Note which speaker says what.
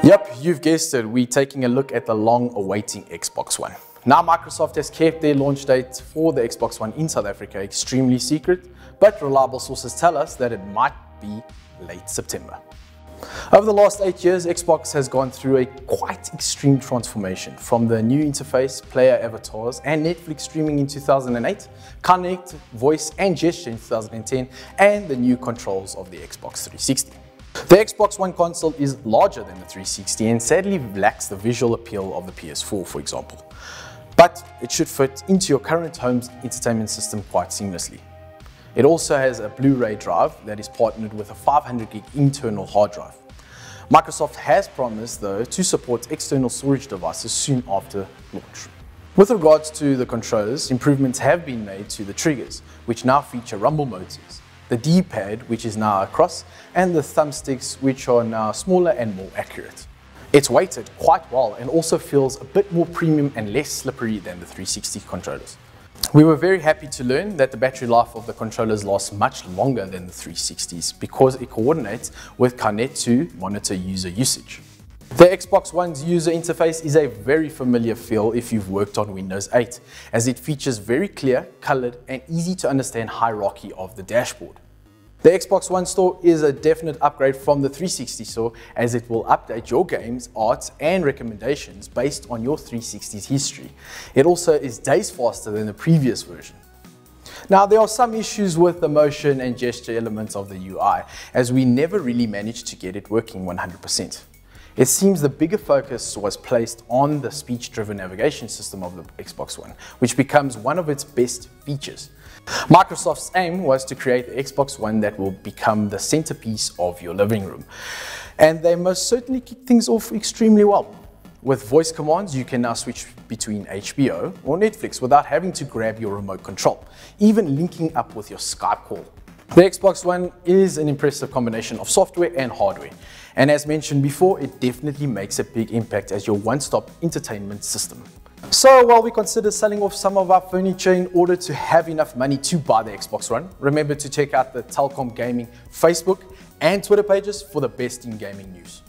Speaker 1: Yep, you've guessed it, we're taking a look at the long-awaiting Xbox One. Now Microsoft has kept their launch date for the Xbox One in South Africa extremely secret, but reliable sources tell us that it might be late September. Over the last 8 years, Xbox has gone through a quite extreme transformation, from the new interface, player avatars, and Netflix streaming in 2008, Connect, voice and gesture in 2010, and the new controls of the Xbox 360. The Xbox One console is larger than the 360 and sadly lacks the visual appeal of the PS4, for example. But it should fit into your current home's entertainment system quite seamlessly. It also has a Blu-ray drive that is partnered with a 500 gig internal hard drive. Microsoft has promised, though, to support external storage devices soon after launch. With regards to the controllers, improvements have been made to the triggers, which now feature rumble motors, the D-pad, which is now across, and the thumbsticks, which are now smaller and more accurate. It's weighted quite well and also feels a bit more premium and less slippery than the 360 controllers. We were very happy to learn that the battery life of the controllers lasts much longer than the 360s because it coordinates with Connect to monitor user usage. The Xbox One's user interface is a very familiar feel if you've worked on Windows 8, as it features very clear, colored, and easy to understand hierarchy of the dashboard. The Xbox One store is a definite upgrade from the 360 store, as it will update your games, art, and recommendations based on your 360's history. It also is days faster than the previous version. Now, there are some issues with the motion and gesture elements of the UI, as we never really managed to get it working 100%. It seems the bigger focus was placed on the speech-driven navigation system of the Xbox One, which becomes one of its best features. Microsoft's aim was to create the Xbox One that will become the centerpiece of your living room. And they most certainly kick things off extremely well. With voice commands, you can now switch between HBO or Netflix without having to grab your remote control, even linking up with your Skype call. The Xbox One is an impressive combination of software and hardware, and as mentioned before, it definitely makes a big impact as your one-stop entertainment system. So while we consider selling off some of our furniture in order to have enough money to buy the Xbox One, remember to check out the Telkom Gaming Facebook and Twitter pages for the best in gaming news.